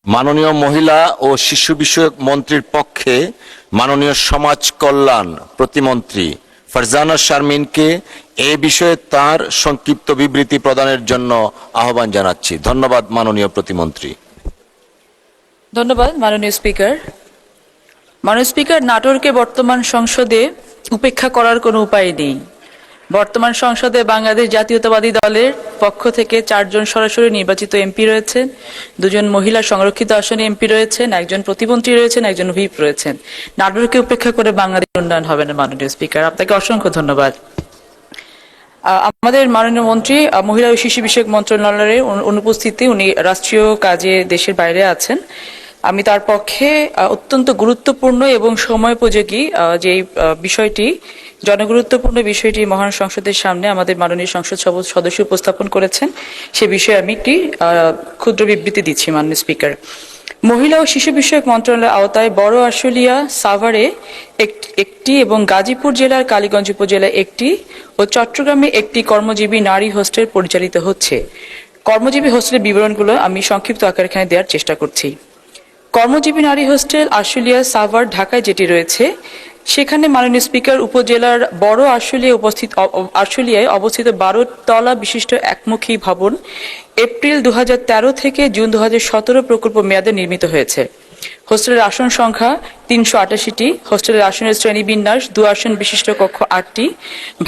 মাননীয় মহিলা ও শিশু বিষয়ক মন্ত্রীর পক্ষে মাননীয় সমাজ কল্যাণ প্রতিমন্ত্রী ফারজানা শারমিনকে এই বিষয়ে তার সংক্ষিপ্ত বিবৃতি প্রদানের জন্য আহ্বান জানাচ্ছি। ধন্যবাদ মাননীয় প্রতিমন্ত্রী। ধন্যবাদ মাননীয় স্পিকার। মাননীয় স্পিকার, নাটোরকে বর্তমান সংসদে উপেক্ষা করার কোনো উপায় নেই। বর্তমান সংসদে বাংলাদেশ জাতীয়তাবাদী দলের পক্ষ থেকে 4 জন সরাসরি নির্বাচিত এমপি রয়েছেন, 2 জন মহিলা সংরক্ষিত আসনে এমপি রয়েছেন, 1 জন প্রতিমন্ত্রী রয়েছেন, 1 জন হুইপ রয়েছেন। নাটোরকে উপেক্ষা করে বাংলাদেশ উন্নয়ন হবে না মাননীয় স্পিকার। আপনাকে অসংখ্য ধন্যবাদ। আমাদের মাননীয় মন্ত্রী মহিলা ও শিশু বিষয়ক মন্ত্রণালয়ের অনুপস্থিতি, উনি রাষ্ট্রীয় কাজে দেশের বাইরে আছেন। আমি তার পক্ষে অত্যন্ত গুরুত্বপূর্ণ এবং সময়োপযোগী যে বিষয়টি, জনগুরুত্বপূর্ণ বিষয়টি মহান সংসদের সামনে আমাদের মাননীয় সংসদ সদস্য উপস্থাপন করেছেন, সে বিষয়ে আমি একটি ক্ষুদ্র বিবৃতি দিচ্ছি মাননীয় স্পিকার। মহিলা ও শিশু বিষয়ক মন্ত্রণালয়ের আওতায় বড় আশুলিয়া, সাভারে একটি এবং গাজীপুর জেলার কালীগঞ্জ উপজেলায় একটি ও চট্টগ্রামে একটি কর্মজীবী নারী হোস্টেল পরিচালিত হচ্ছে। কর্মজীবী হোস্টেলের বিবরণগুলো আমি সংক্ষিপ্ত আকারে এখানে দেওয়ার চেষ্টা করছি। কর্মজীবী নারী হোস্টেল আশুলিয়া, সাভার, ঢাকায় যেটি রয়েছে, সেখানে মাননীয় স্পিকার উপজেলার বড় আশুলিয়ায় অবস্থিত 12 তলা বিশিষ্ট একমুখী ভবন এপ্রিল 2013 থেকে জুন 2017 প্রকল্প মেয়াদে নির্মিত হয়েছে। হোস্টেলের আসন সংখ্যা 388টি। হোস্টেলের আসনের শ্রেণীবিন্যাস 2 আসন বিশিষ্ট কক্ষ 8টি,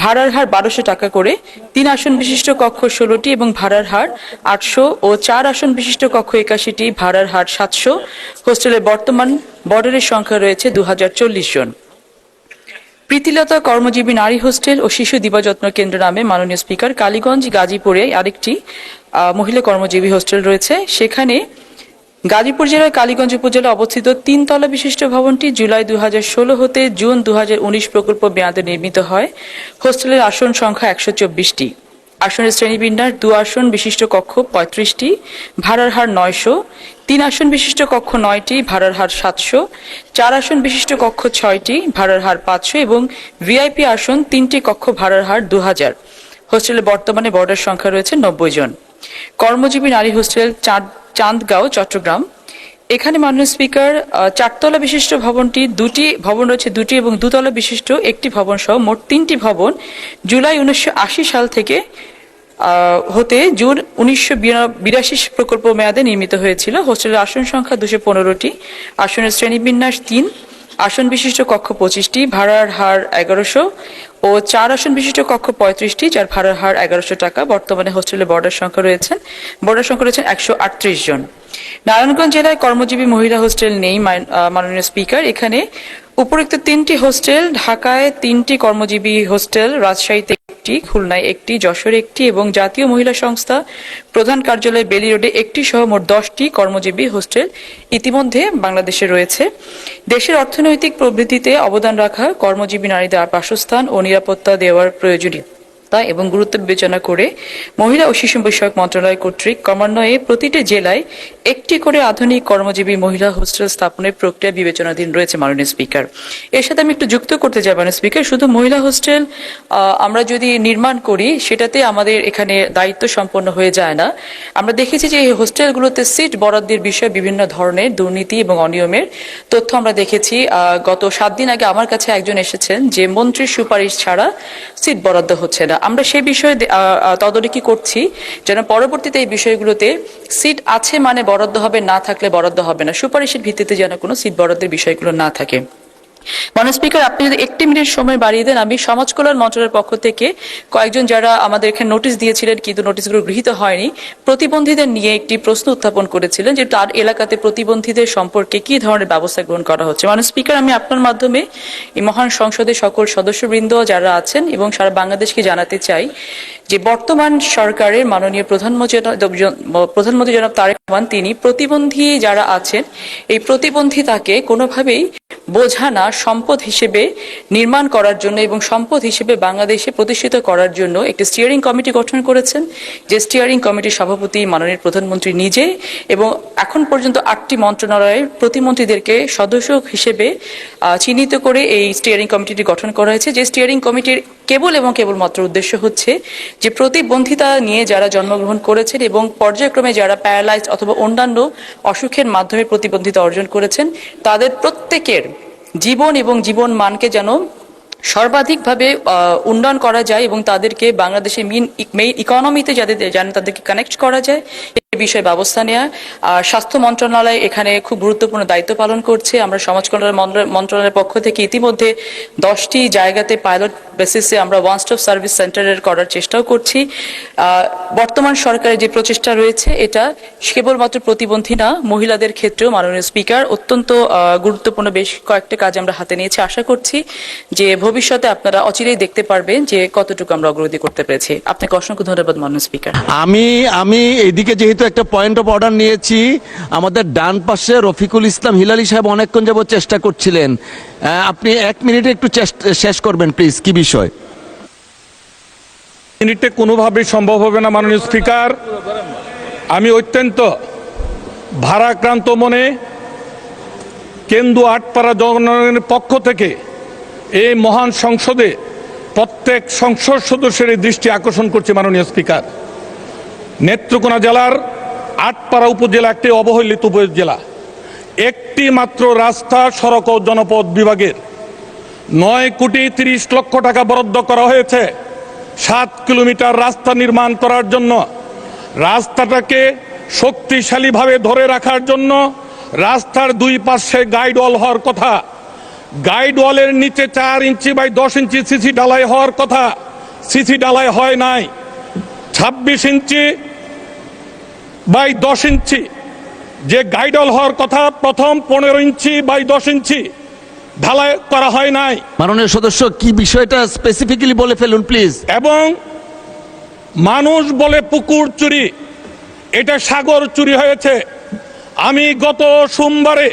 ভাড়ার হার 1200 টাকা করে, 3 আসন বিশিষ্ট কক্ষ 16টি এবং ভাড়ার হার 800 ও 4 আসন বিশিষ্ট কক্ষ 81টি, ভাড়ার হার 700। হোস্টেলের বর্তমান বর্ডারের সংখ্যা রয়েছে 2040 জন। প্রীতিলতা কর্মজীবী নারী হোস্টেল ও শিশু দিবাযত্ন কেন্দ্র নামে মাননীয় স্পিকার কালীগঞ্জ, গাজীপুরে আরেকটি মহিলা কর্মজীবী হোস্টেল রয়েছে। সেখানে গাজীপুর জেলার কালীগঞ্জ উপজেলা অবস্থিত 3 তলা বিশিষ্ট ভবনটি জুলাই 2016 হতে জুন 2019 প্রকল্প মেয়াদে নির্মিত হয়। হোস্টেলের আসন সংখ্যা 124টি। আসনের শ্রেণীবিন্যাস 2 আসন বিশিষ্ট কক্ষ 35টি, ভাড়ার হার 900, 3 আসন বিশিষ্ট কক্ষ 9টি, ভাড়ার হার 700, 4 আসন বিশিষ্ট কক্ষ 6টি, ভাড়ার হার 500 এবং ভিআইপি আসন 3টি কক্ষ, ভাড়ার হার 2000। হোস্টেলের বর্তমানে বর্ডার সংখ্যা রয়েছে 90 জন। কর্মজীবী নারী হোস্টেল চাঁদগাঁও, চট্টগ্রাম। এখানে মাননীয় স্পিকার 4 তলা বিশিষ্ট ভবনটি 2টি ভবন রয়েছে, 2টি এবং 2 তলা বিশিষ্ট একটি ভবন সহ মোট 3টি ভবন জুলাই 1980 সাল থেকে হতে জুন 1982 প্রকল্প মেয়াদে নির্মিত হয়েছিল। হোস্টেলের আসন সংখ্যা 215টি, আসনের শ্রেণীবিন্যাস 3, আসন বিশিষ্ট কক্ষ 25টি, ভাড়ার হার 1100 ও 4 আসন বিশিষ্ট কক্ষ 35টি, যার ভাড়ার হার 1100 টাকা। বর্তমানে হোস্টেলে বর্ডার সংখ্যা রয়েছেন 138 জন। নারায়ণগঞ্জ জেলায় কর্মজীবী মহিলা হোস্টেল নেই মাননীয় স্পিকার। এখানে উপরোক্ত 3টি হোস্টেল, ঢাকায় 3টি কর্মজীবী হোস্টেল, রাজশাহীতে একটি, খুলনায় একটি, যশোরে একটি এবং জাতীয় মহিলা সংস্থা প্রধান কার্যালয় বেলি রোডে একটি সহ মোট 10টি কর্মজীবী হোস্টেল ইতিমধ্যে বাংলাদেশে রয়েছে। দেশের অর্থনৈতিক প্রবৃদ্ধিতে অবদান রাখা কর্মজীবী নারীদের বাসস্থান ও নিরাপত্তা দেওয়ার প্রয়োজনীয়তা এবং গুরুত্ব বিবেচনা করে মহিলা ও শিশু বিষয়ক মন্ত্রণালয় কর্তৃক ক্রমান্বয়ে প্রতিটি জেলায় একটি করে আধুনিক কর্মজীবী মহিলা হোস্টেল স্থাপনের প্রক্রিয়া বিবেচনাধীন রয়েছে মাননীয় স্পিকার। এর সাথে আমি একটু যুক্ত করতে চাই মাননীয় স্পিকার, শুধু মহিলা হোস্টেল আমরা যদি নির্মাণ করি সেটাতে আমাদের এখানে দায়িত্ব সম্পন্ন হয়ে যায় না। আমরা দেখেছি যে এই হোস্টেলগুলোতে সিট বরাদ্দের বিষয়ে বিভিন্ন ধরনের দুর্নীতি এবং অনিয়মের তথ্য আমরা দেখেছি। গত 7 দিন আগে আমার কাছে একজন এসেছেন যে মন্ত্রীর সুপারিশ ছাড়া সিট বরাদ্দ হচ্ছে না। আমরা সেই বিষয়ে তদারকি করছি যেন পরবর্তীতে এই বিষয়গুলোতে সিট আছে মানে বরাদ্দ হবে, না থাকলে বরাদ্দ হবে না, সুপারিশের ভিত্তিতে যেন কোনো সিট বরাদ্দের বিষয়গুলো না থাকে। মাননীয় স্পিকার, আপনি যদি 1 মিনিট সময় বাড়িয়ে দেন, আমি সমাজ কল্যাণ মন্ত্রণালয়ের পক্ষ থেকে কয়েকজন যারা আমাদের এখানে নোটিশ দিয়েছিলেন কিন্তু নোটিশগুলো গৃহীত হয়নি, প্রতিবন্ধীদের নিয়ে একটি প্রশ্ন উত্থাপন করেছিলেন যে তার এলাকাতে প্রতিবন্ধীদের সম্পর্কে কি ধরনের ব্যবস্থা গ্রহণ করা হচ্ছে। মাননীয় স্পিকার, আমি আপনার মাধ্যমে এই মহান সংসদের সকল সদস্যবৃন্দ যারা আছেন এবং সারা বাংলাদেশকে জানাতে চাই যে বর্তমান সরকারের মাননীয় প্রধানমন্ত্রী জনাব তারেক রহমান তিনি প্রতিবন্ধী যারা আছেন এই প্রতিবন্ধিতাকে কোনোভাবেই বোঝা না, সম্পদ হিসেবে নির্মাণ করার জন্য এবং সম্পদ হিসেবে বাংলাদেশে প্রতিষ্ঠিত করার জন্য একটি স্টিয়ারিং কমিটি গঠন করেছেন, যে স্টিয়ারিং কমিটির সভাপতি মাননীয় প্রধানমন্ত্রী নিজে, এবং এখন পর্যন্ত 8টি মন্ত্রণালয়ের প্রতিমন্ত্রীদেরকে সদস্য হিসেবে চিহ্নিত করে এই স্টিয়ারিং কমিটিটি গঠন করা হয়েছে। যে স্টিয়ারিং কমিটির কেবলমাত্র উদ্দেশ্য হচ্ছে যে প্রতিবন্ধিতা নিয়ে যারা জন্মগ্রহণ করেছেন এবং পর্যায়ক্রমে যারা প্যারালাইজড অথবা অন্যান্য অসুখের মাধ্যমে প্রতিবন্ধিতা অর্জন করেছেন, তাদের প্রত্যেকের জীবন এবং জীবন মানকে যেন সর্বাধিকভাবে উন্নয়ন করা যায় এবং তাদেরকে বাংলাদেশের মেইন ইকোনমিতে যেন তাদেরকে কানেক্ট করা যায় এই বিষয়ে ব্যবস্থা নেওয়া। স্বাস্থ্য মন্ত্রণালয় এখানে খুব গুরুত্বপূর্ণ দায়িত্ব পালন করছে। আমরা সমাজ কল্যাণ মন্ত্রণালয়ের পক্ষ থেকে ইতিমধ্যে 10টি জায়গাতে পাইলট বেসিসে আমরা ওয়ান স্টপ সার্ভিস সেন্টারের করার চেষ্টাও করছি। বর্তমান সরকারের যে প্রচেষ্টা রয়েছে এটা কেবলমাত্র প্রতিবন্ধী না, মহিলাদের ক্ষেত্রেও মাননীয় স্পিকার অত্যন্ত গুরুত্বপূর্ণ বেশ কয়েকটা কাজ আমরা হাতে নিয়েছি। আশা করছি যে ভবিষ্যতে আপনারা অচিরেই দেখতে পারবেন যে কতটুকু আমরা অগ্রগতি করতে পেরেছি। আপনাকে অসংখ্য ধন্যবাদ মাননীয় স্পিকার। আমি এইদিকে যেহেতু একটা পয়েন্ট অফ অর্ডার নিয়েছি, আমাদের ডান পাশে রফিকুল ইসলাম হিলালি সাহেব অনেকক্ষণ যাবত চেষ্টা করছিলেন, আপনি 1 মিনিটে একটু শেষ করবেন প্লিজ, কি বিষয়? মিনিটে কোনোভাবেই সম্ভব হবে না মাননীয় স্পিকার। আমি অত্যন্ত ভারাক্রান্ত মনে কেন্দু আটপাড়া জনগণের পক্ষ থেকে এই মহান সংসদে প্রত্যেক সংসদ সদস্যের দৃষ্টি আকর্ষণ করছে মাননীয় স্পিকার। নেত্রকোনা জেলার আটপাড়া উপজেলা একটি অবহেলিত উপজেলা। একটি মাত্র রাস্তা, সড়ক ও জনপথ বিভাগের 9,30 লক্ষ টাকা বরাদ্দ করা হয়েছে 7 কিলোমিটার রাস্তা নির্মাণ করার জন্য। রাস্তাটাকে শক্তিশালীভাবে ধরে রাখার জন্য রাস্তার 2 পাশে গাইড ওয়াল হওয়ার কথা। গাইড ওয়ালের নিচে 4 ইঞ্চি বাই 10 ইঞ্চি সিসি ঢালাই হওয়ার কথা, সিসি ঢালাই হয় নাই। 26 ইঞ্চি বাই 10 ইঞ্চি যে গাইড ওয়াল হওয়ার কথা, প্রথম 15 ইঞ্চি বাই 10 ইঞ্চি ঢালাই করা হয় নাই। মাননীয় সদস্য, কি বিষয়টা স্পেসিফিক্যালি বলে ফেলুন প্লিজ। এবং মানুষ বলে পুকুর চুরি, এটা সাগর চুরি হয়েছে। আমি গত সোমবারে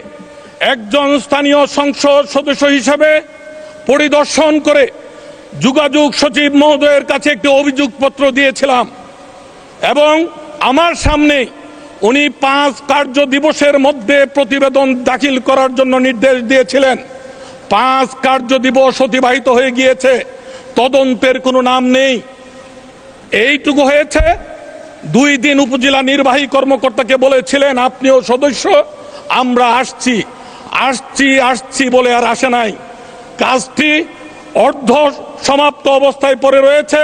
একজন স্থানীয় সংসদ সদস্য হিসেবে পরিদর্শন করে যোগাযোগ সচিব মহোদয়ের কাছে একটি অভিযোগপত্র দিয়েছিলাম এবং আমার সামনে উনি 5 কার্য দিবসের মধ্যে প্রতিবেদন দাখিল করার জন্য নির্দেশ দিয়েছিলেন। 5 কার্য দিবস অতিবাহিত হয়ে গিয়েছে, তদন্তের কোনো নাম নেই। এইটুকু হয়েছে, 2 দিন উপজেলা নির্বাহী কর্মকর্তাকে বলেছিলেন আপনিও সদস্য, আমরা আসছি বলে আর আসে নাই। কাজটি অর্ধ সমাপ্ত অবস্থায় পড়ে রয়েছে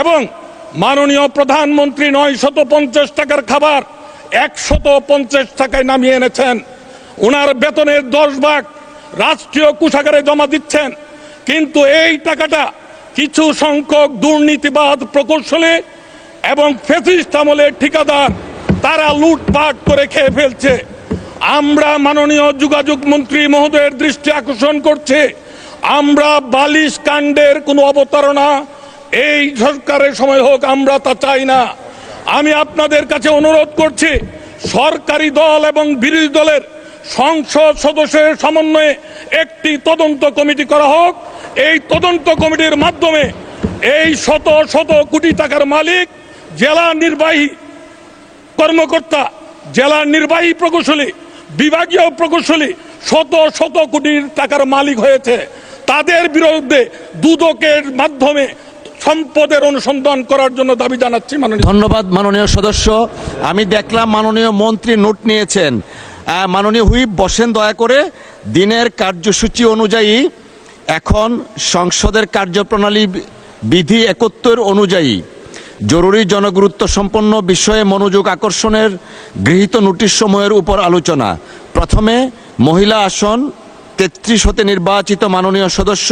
এবং মাননীয় প্রধানমন্ত্রী 950 টাকার খাবার 150 টাকায় নামিয়ে এনেছেন। ওনার বেতনের 10 ভাগ রাষ্ট্রীয় কোষাগারে জমা দিচ্ছেন, কিন্তু এই টাকাটা কিছু সংখ্যক দুর্নীতিবাদ প্রকৌশলী এবং ফ্যাসিস্ট আমলের ঠিকাদার তারা লুটপাট করে খেয়ে ফেলছে। আমরা মাননীয় যোগাযোগ মন্ত্রী মহোদয়ের দৃষ্টি আকর্ষণ করছে, আমরা বালিশ কাণ্ডের কোনো অবতারণা এই সরকারের সময় হোক, আমরা তা চাই না। আমি আপনাদের কাছে অনুরোধ করছি, সরকারি দল এবং বিরোধী দলের সংসদ সদস্যের সমন্বয়ে একটি তদন্ত কমিটি করা হোক। এই তদন্ত কমিটির মাধ্যমে এই শত শত কোটি টাকার মালিক জেলা নির্বাহী কর্মকর্তা, জেলা নির্বাহী প্রকৌশলী, বিভাগীয় প্রকৌশলী শত শত কোটি টাকার মালিক হয়েছে, তাদের বিরুদ্ধে দুদকের মাধ্যমে সম্পদের অনুসন্ধান করার জন্য দাবি জানাচ্ছি। ধন্যবাদ মাননীয় সদস্য। আমি দেখলাম মাননীয় মন্ত্রী নোট নিয়েছেন। মাননীয় হুইপ বসেন দয়া করে। দিনের কার্যসূচি অনুযায়ী এখন সংসদের কার্যপ্রণালী বিধি 71 অনুযায়ী জরুরি জনগুরুত্ব সম্পন্ন বিষয়ে মনোযোগ আকর্ষণের গৃহীত নোটিশ সমূহের উপর আলোচনা। প্রথমে মহিলা আসন 33 হতে নির্বাচিত মাননীয় সদস্য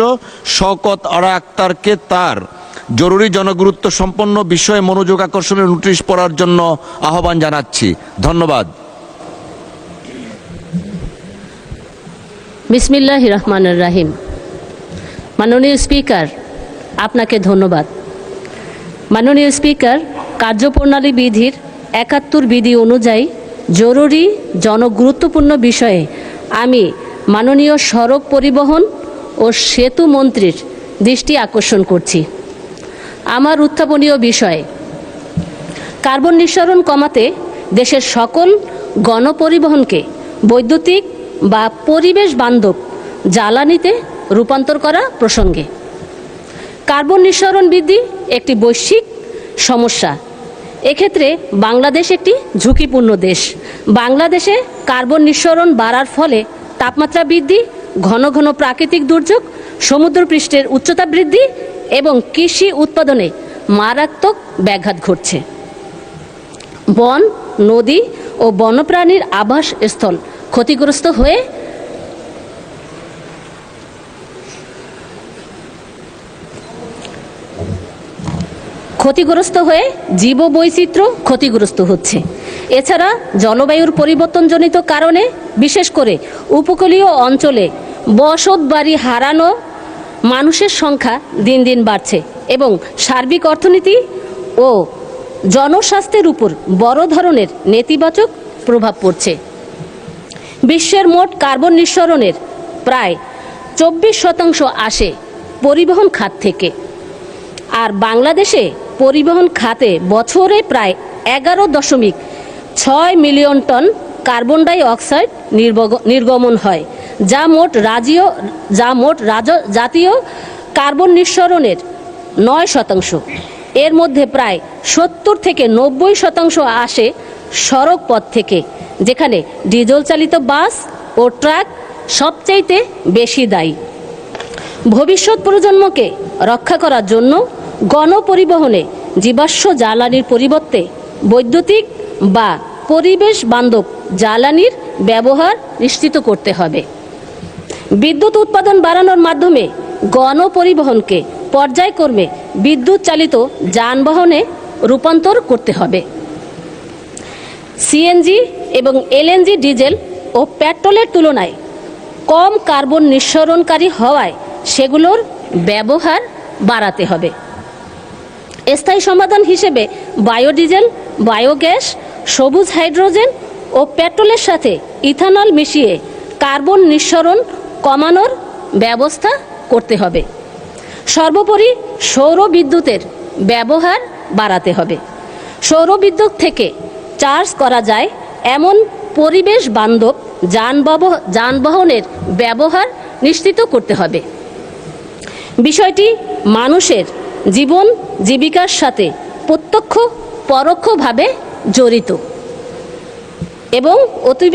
শওকত আরা আক্তারকে তার জরুরি জনগুরুত্ব সম্পন্ন বিষয়ে মনোযোগ আকর্ষণের নোটিশ পড়ার জন্য আহ্বান জানাচ্ছি। ধন্যবাদ। বিসমিল্লাহির রহমানির রহিম। মাননীয় স্পিকার, আপনাকে ধন্যবাদ। মাননীয় স্পিকার, কার্যপ্রণালী বিধির 71 বিধি অনুযায়ী জরুরি জনগুরুত্বপূর্ণ বিষয়ে আমি মাননীয় সড়ক পরিবহন ও সেতু মন্ত্রীর দৃষ্টি আকর্ষণ করছি। আমার উত্থাপনীয় বিষয়ে কার্বন নিঃসরণ কমাতে দেশের সকল গণপরিবহনকে বৈদ্যুতিক বা পরিবেশ বান্ধব জ্বালানিতে রূপান্তর করা প্রসঙ্গে। কার্বন নিঃসরণ বৃদ্ধি একটি বৈশ্বিক সমস্যা। এক্ষেত্রে বাংলাদেশ একটি ঝুঁকিপূর্ণ দেশ। বাংলাদেশে কার্বন নিঃসরণ বাড়ার ফলে তাপমাত্রা বৃদ্ধি, ঘন ঘন প্রাকৃতিক দুর্যোগ, সমুদ্রপৃষ্ঠের উচ্চতা বৃদ্ধি এবং কৃষি উৎপাদনে মারাত্মক ব্যাঘাত ঘটছে। বন, নদী ও বন্যপ্রাণীর আবাসস্থল ক্ষতিগ্রস্ত হয়ে জীববৈচিত্র্য ক্ষতিগ্রস্ত হচ্ছে। এছাড়া জলবায়ুর পরিবর্তনজনিত কারণে বিশেষ করে উপকূলীয় অঞ্চলে বসতবাড়ি হারানো মানুষের সংখ্যা দিন দিন বাড়ছে এবং সার্বিক অর্থনীতি ও জনস্বাস্থ্যের উপর বড় ধরনের নেতিবাচক প্রভাব পড়ছে। বিশ্বের মোট কার্বন নিঃসরণের প্রায় 24% আসে পরিবহন খাত থেকে। আর বাংলাদেশে পরিবহন খাতে বছরে প্রায় 11.6 million ton carbon die oxide নির্গমন হয়, যা মোট জাতীয় কার্বন নিঃসরণের 9%। এর মধ্যে প্রায় 70 থেকে 90% আসে সড়ক পথ থেকে, যেখানে ডিজেল চালিত বাস ও ট্রাক সবচাইতে বেশি দায়ী। ভবিষ্যৎ প্রজন্মকে রক্ষা করার জন্য গণপরিবহনে জীবাশ্ম জ্বালানির পরিবর্তে বৈদ্যুতিক বা পরিবেশ বান্ধব জ্বালানির ব্যবহার নিশ্চিত করতে হবে। বিদ্যুৎ উৎপাদন বাড়ানোর মাধ্যমে গণপরিবহনকে পর্যায়ক্রমে বিদ্যুৎ চালিত যানবাহনে রূপান্তর করতে হবে। সিএনজি এবং এলএনজি ডিজেল ও পেট্রোলের তুলনায় কম কার্বন নিঃসরণকারী হওয়ায় সেগুলোর ব্যবহার বাড়াতে হবে। স্থায়ী সমাধান হিসেবে বায়োডিজেল, বায়োগ্যাস, সবুজ হাইড্রোজেন ও পেট্রোলের সাথে ইথানল মিশিয়ে কার্বন নিঃসরণ কমানোর ব্যবস্থা করতে হবে। সর্বোপরি সৌর বিদ্যুতের ব্যবহার বাড়াতে হবে। সৌর বিদ্যুৎ থেকে চার্জ করা যায় এমন পরিবেশ বান্ধব যানবাহনের ব্যবহার নিশ্চিত করতে হবে। বিষয়টি মানুষের জীবন জীবিকার সাথে প্রত্যক্ষ পরোক্ষভাবে জড়িত এবং অতীব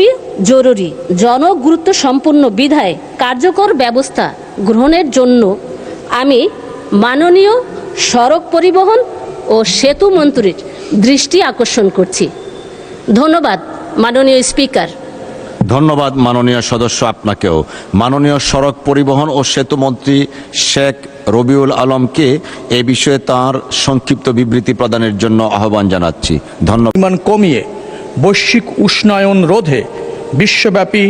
জরুরি। জনগুরুত্ব সম্পন্ন বিধায় কার্যকর ব্যবস্থা গ্রহণের জন্য আমি মাননীয় সড়ক পরিবহন ও সেতু মন্ত্রীর দৃষ্টি আকর্ষণ করছি। ধন্যবাদ মাননীয় স্পিকার। ধন্যবাদ মাননীয় সদস্য আপনাকেও। মাননীয় সড়ক পরিবহন ও সেতু মন্ত্রী শেখ রবিউল আলমকে এ বিষয়ে তার সংক্ষিপ্ত বিবৃতি প্রদানের জন্য আহ্বান জানাচ্ছি। ধন্যবাদ। কমিয়ে বৈশ্বিক উষ্ণায়ন রোধে বিশ্বব্যাপী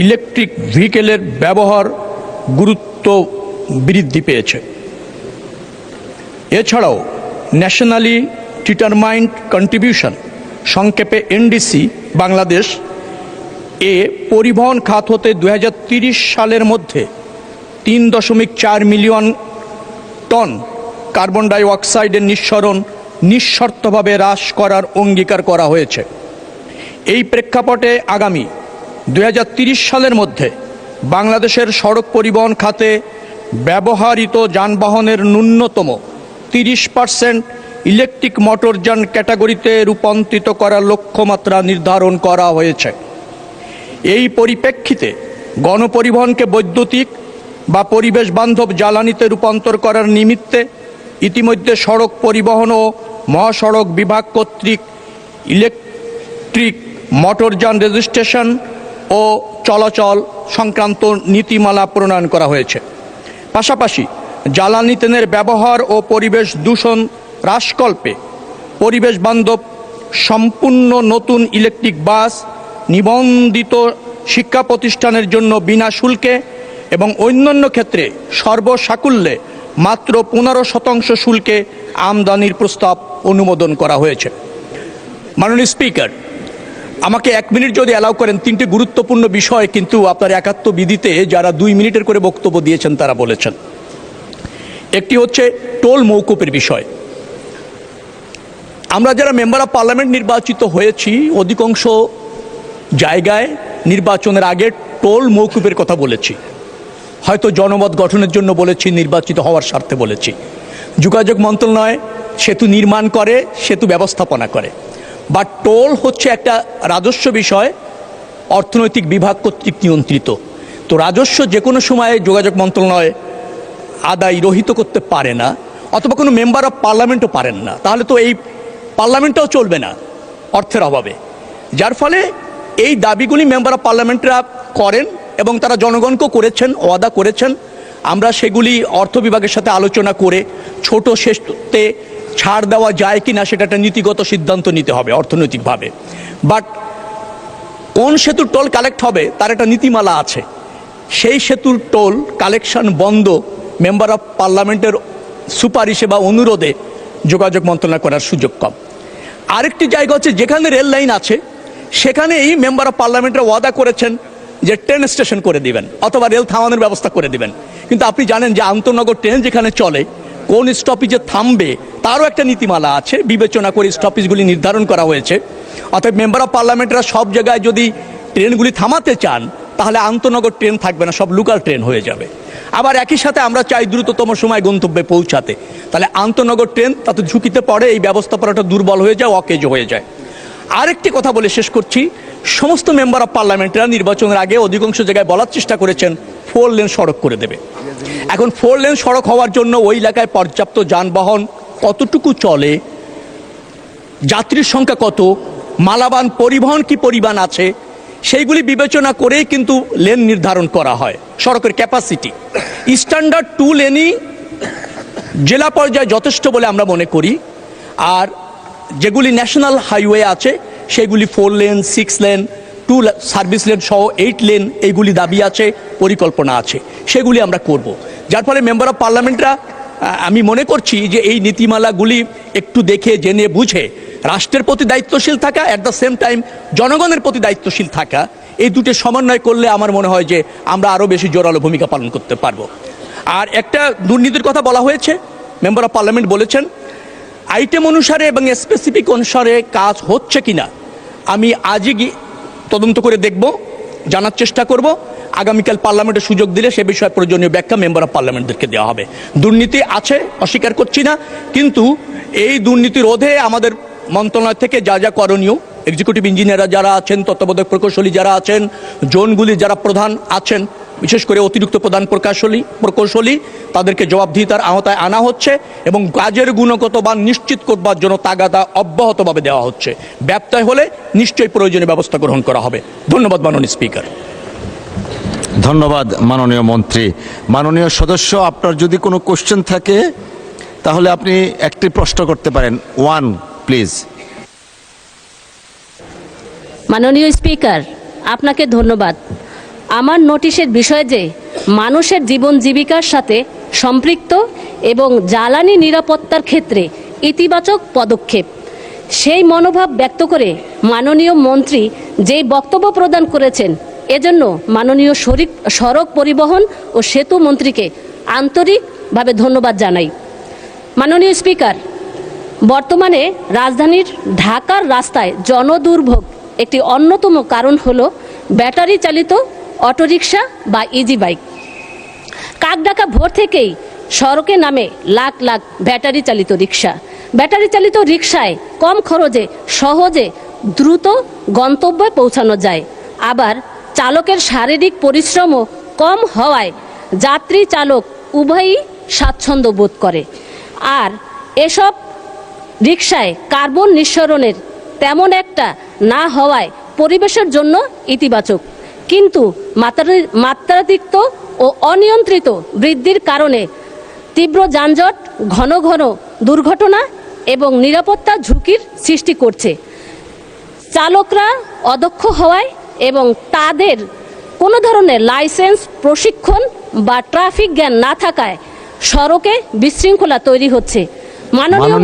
ইলেকট্রিক ভেহিকেলের ব্যবহার গুরুত্ব বৃদ্ধি পেয়েছে। এছাড়াও ন্যাশনালি ডিটারমাইন্ড কন্ট্রিবিউশন, সংক্ষেপে এনডিসি, বাংলাদেশ পরিবহন খাত হতে 2030 সালের মধ্যে 3.4 মিলিয়ন টন কার্বন ডাই অক্সাইডের নিঃসরণ নিঃশর্তভাবে হ্রাস করার অঙ্গীকার করা হয়েছে। এই প্রেক্ষাপটে আগামী 2030 সালের মধ্যে বাংলাদেশের সড়ক পরিবহন খাতে ব্যবহৃত যানবাহনের ন্যূনতম 30% ইলেকট্রিক মোটরযান ক্যাটাগরিতে রূপান্তরিত করার লক্ষ্যমাত্রা নির্ধারণ করা হয়েছে। এই পরিপ্রেক্ষিতে গণপরিবহনকে বৈদ্যুতিক বা পরিবেশ বান্ধব জ্বালানিতে রূপান্তর করার নিমিত্তে ইতিমধ্যে সড়ক পরিবহন ও মহাসড়ক বিভাগ কর্তৃক ইলেকট্রিক মোটরযান রেজিস্ট্রেশন ও চলাচল সংক্রান্ত নীতিমালা প্রণয়ন করা হয়েছে। পাশাপাশি জ্বালানি তেলের ব্যবহার ও পরিবেশ দূষণ হ্রাসকল্পে পরিবেশ বান্ধব সম্পূর্ণ নতুন ইলেকট্রিক বাস নিবন্ধিত শিক্ষা প্রতিষ্ঠানের জন্য বিনা শুল্কে এবং অন্যান্য ক্ষেত্রে সর্বসাকুল্যে মাত্র 15% শুল্কে আমদানির প্রস্তাব অনুমোদন করা হয়েছে। মাননীয় স্পিকার, আমাকে 1 মিনিট যদি অ্যালাউ করেন, 3টে গুরুত্বপূর্ণ বিষয় কিন্তু আপনার একাত্ম বিধিতে যারা 2 মিনিটের করে বক্তব্য দিয়েছেন তারা বলেছেন। একটি হচ্ছে টোল মৌকুফের বিষয়। আমরা যারা মেম্বার অফ পার্লামেন্ট নির্বাচিত হয়েছি অধিকাংশ জায়গায় নির্বাচনের আগে টোল মৌকুফের কথা বলেছি, হয়তো জনমত গঠনের জন্য বলেছি, নির্বাচিত হওয়ার স্বার্থে বলেছি। যোগাযোগ মন্ত্রণালয় সেতু নির্মাণ করে, সেতু ব্যবস্থাপনা করে, বা টোল হচ্ছে একটা রাজস্ব বিষয়, অর্থনৈতিক বিভাগ কর্তৃক নিয়ন্ত্রিত। তো রাজস্ব যে কোনো সময়ে যোগাযোগ মন্ত্রণালয় আদায় রহিত করতে পারে না, অথবা কোনো মেম্বার অফ পার্লামেন্টও পারেন না, তাহলে তো এই পার্লামেন্টটাও চলবে না অর্থের অভাবে। যার ফলে এই দাবিগুলি মেম্বার অফ পার্লামেন্টরা করেন এবং তারা জনগণকেও করেছেন, ওয়াদা করেছেন। আমরা সেগুলি অর্থ বিভাগের সাথে আলোচনা করে ছোট সেতুতে ছাড় দেওয়া যায় কি না সেটা একটা নীতিগত সিদ্ধান্ত নিতে হবে অর্থনৈতিকভাবে। বাট কোন সেতুর টোল কালেক্ট হবে তার একটা নীতিমালা আছে। সেই সেতুর টোল কালেকশন বন্ধ মেম্বার অফ পার্লামেন্টের সুপারিশে বা অনুরোধে যোগাযোগ মন্ত্রণালয় করার সুযোগ কম। আরেকটি জায়গা হচ্ছে যেখানে রেল লাইন আছে সেখানেই মেম্বার অফ পার্লামেন্টরা ওয়াদা করেছেন যে ট্রেন স্টেশন করে দিবেন অথবা রেল থামানোর ব্যবস্থা করে দিবেন। কিন্তু আপনি জানেন যে আন্তনগর ট্রেন যেখানে চলে কোন স্টপেজে থামবে তারও একটা নীতিমালা আছে, বিবেচনা করে স্টপেজগুলি নির্ধারণ করা হয়েছে। অর্থাৎ মেম্বার অফ পার্লামেন্টরা সব জায়গায় যদি ট্রেনগুলি থামাতে চান তাহলে আন্তনগর ট্রেন থাকবে না, সব লোকাল ট্রেন হয়ে যাবে। আবার একই সাথে আমরা চাই দ্রুততম সময় গন্তব্যে পৌঁছাতে, তাহলে আন্তনগর ট্রেন তাতে ঝুঁকিতে পড়ে, এই ব্যবস্থাপনাটা দুর্বল হয়ে যায়, অকেজ হয়ে যায়। আরেকটি কথা বলে শেষ করছি, সমস্ত মেম্বার অফ পার্লামেন্টরা নির্বাচনের আগে অধিকাংশ জায়গায় বলার চেষ্টা করেছেন 4 লেন সড়ক করে দেবে। এখন 4 লেন সড়ক হওয়ার জন্য ওই এলাকায় পর্যাপ্ত যানবাহন কতটুকু চলে, যাত্রীর সংখ্যা কত, মালাবান পরিবহন কি পরিমাণ আছে, সেইগুলি বিবেচনা করেই কিন্তু লেন নির্ধারণ করা হয়, সড়কের ক্যাপাসিটি। স্ট্যান্ডার্ড 2 লেনই জেলা পর্যায়ে যথেষ্ট বলে আমরা মনে করি। আর যেগুলি ন্যাশনাল হাইওয়ে আছে সেগুলি 4 লেন, 6 লেন, 2 সার্ভিস লেন সহ 8 লেন, এইগুলি দাবি আছে, পরিকল্পনা আছে, সেগুলি আমরা করব। যার ফলে মেম্বার অফ পার্লামেন্টরা আমি মনে করছি যে এই নীতিমালাগুলি একটু দেখে জেনে বুঝে রাষ্ট্রের প্রতি দায়িত্বশীল থাকা, অ্যাট দ্য সেম টাইম জনগণের প্রতি দায়িত্বশীল থাকা, এই দুটো সমন্বয় করলে আমার মনে হয় যে আমরা আরও বেশি জোরালো ভূমিকা পালন করতে পারবো। আর একটা দুর্নীতির কথা বলা হয়েছে, মেম্বার অফ পার্লামেন্ট বলেছেন আইটেম অনুসারে এবং স্পেসিফিক অনুসারে কাজ হচ্ছে কিনা আমি আজই তদন্ত করে দেখব, জানার চেষ্টা করব। আগামীকাল পার্লামেন্টের সুযোগ দিলে সে বিষয়ে প্রয়োজনীয় ব্যাখ্যা মেম্বার অফ পার্লামেন্টদেরকে দেওয়া হবে। দুর্নীতি আছে, অস্বীকার করছি না, কিন্তু এই দুর্নীতি রোধে আমাদের মন্ত্রণালয় থেকে যা যা করণীয়, এক্সিকিউটিভ ইঞ্জিনিয়াররা যারা আছেন, তত্ত্বাবধায়ক প্রকৌশলী যারা আছেন, জোনগুলি যারা প্রধান আছেন, বিশেষ করে অতিরিক্ত প্রধান প্রকৌশলী, তাদেরকে জবাবদিহিতার আওতায় আনা হচ্ছে এবং কাজের গুণগত মান নিশ্চিত করবার জন্য তাগাদা অব্যাহতভাবে দেওয়া হচ্ছে। ব্যত্যয় হলে নিশ্চয়ই প্রয়োজনীয় ব্যবস্থা গ্রহণ করা হবে। ধন্যবাদ মাননীয় স্পিকার। ধন্যবাদ মাননীয় মন্ত্রী। মাননীয় সদস্য, আপনার যদি কোনো কোশ্চেন থাকে তাহলে আপনি একটি প্রশ্ন করতে পারেন। 1 প্লিজ। মাননীয় স্পিকার, আপনাকে ধন্যবাদ। আমার নোটিশের বিষয় যে মানুষের জীবন জীবিকার সাথে সম্পৃক্ত এবং জ্বালানি নিরাপত্তার ক্ষেত্রে ইতিবাচক পদক্ষেপ, সেই মনোভাব ব্যক্ত করে মাননীয় মন্ত্রী যেই বক্তব্য প্রদান করেছেন এজন্য মাননীয় সড়ক পরিবহন ও সেতু মন্ত্রীকে আন্তরিকভাবে ধন্যবাদ জানাই। মাননীয় স্পিকার, বর্তমানে রাজধানীর ঢাকার রাস্তায় জনদুর্ভোগ একটি অন্যতম কারণ হলো ব্যাটারি চালিত অটোরিকশা বা ইজি বাইক। কাকডাকা ভোর থেকেই সড়কে নামে লাখ লাখ ব্যাটারি চালিত রিক্সা। ব্যাটারি চালিত রিক্সায় কম খরচে সহজে দ্রুত গন্তব্যে পৌঁছানো যায়, আবার চালকের শারীরিক পরিশ্রমও কম হওয়ায় যাত্রী চালক উভয়ই স্বাচ্ছন্দ্য বোধ করে। আর এসব রিক্সায় কার্বন নিঃসরণের তেমন একটা না হওয়ায় পরিবেশের জন্য ইতিবাচক, কিন্তু মাত্রাতিরিক্ত ও অনিয়ন্ত্রিত বৃদ্ধির কারণে তীব্র যানজট, ঘন ঘন দুর্ঘটনা এবং নিরাপত্তা ঝুঁকির সৃষ্টি করছে। চালকরা অদক্ষ হওয়ায় এবং তাদের কোনো ধরনের লাইসেন্স, প্রশিক্ষণ বা ট্রাফিক জ্ঞান না থাকায় সড়কে বিশৃঙ্খলা তৈরি হচ্ছে। মাননীয়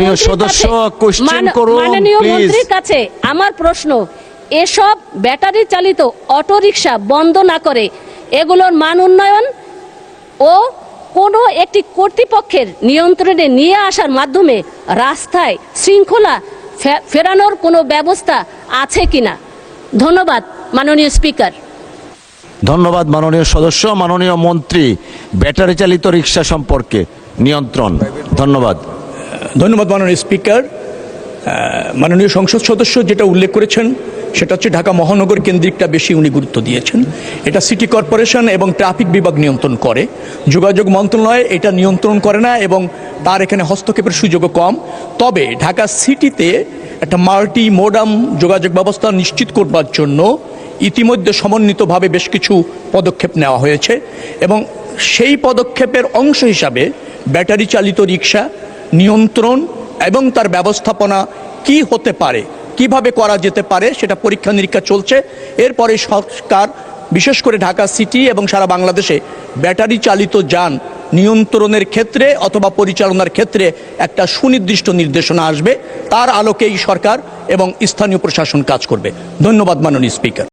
মন্ত্রীর কাছে আমার প্রশ্ন, এসব ব্যাটারি চালিত অটোরিকশা বন্ধ না করে এগুলোর মান উন্নয়ন ও কোনো একটি কর্তৃপক্ষের নিয়ন্ত্রণে নিয়ে আসার মাধ্যমে রাস্তায় শৃঙ্খলা ফেরানোর কোনো ব্যবস্থা আছে কিনা? ধন্যবাদ মাননীয় স্পিকার। ধন্যবাদ মাননীয় সদস্য। মাননীয় মন্ত্রী, ব্যাটারি চালিত রিক্সা সম্পর্কে নিয়ন্ত্রণ। ধন্যবাদ। ধন্যবাদ মাননীয় স্পিকার। মাননীয় সংসদ সদস্য যেটা উল্লেখ করেছেন সেটা হচ্ছে ঢাকা মহানগর কেন্দ্রিকটা বেশি উনি গুরুত্ব দিয়েছেন। এটা সিটি কর্পোরেশন এবং ট্রাফিক বিভাগ নিয়ন্ত্রণ করে, যোগাযোগ মন্ত্রণালয় এটা নিয়ন্ত্রণ করে না এবং তার এখানে হস্তক্ষেপের সুযোগও কম। তবে ঢাকা সিটিতে একটা মাল্টি মোডাম যোগাযোগ ব্যবস্থা নিশ্চিত করবার জন্য ইতিমধ্যে সমন্বিতভাবে বেশ কিছু পদক্ষেপ নেওয়া হয়েছে এবং সেই পদক্ষেপের অংশ হিসাবে ব্যাটারি চালিত রিক্সা নিয়ন্ত্রণ এবং তার ব্যবস্থাপনা কি হতে পারে, কিভাবে করা যেতে পারে সেটা পরীক্ষা নিরীক্ষা চলছে। এরপরে সরকার বিশেষ করে ঢাকা সিটি এবং সারা বাংলাদেশে ব্যাটারি চালিত যান নিয়ন্ত্রণের ক্ষেত্রে অথবা পরিচালনার ক্ষেত্রে একটা সুনির্দিষ্ট নির্দেশনা আসবে, তার আলোকেই সরকার এবং স্থানীয় প্রশাসন কাজ করবে। ধন্যবাদ মাননীয় স্পিকার।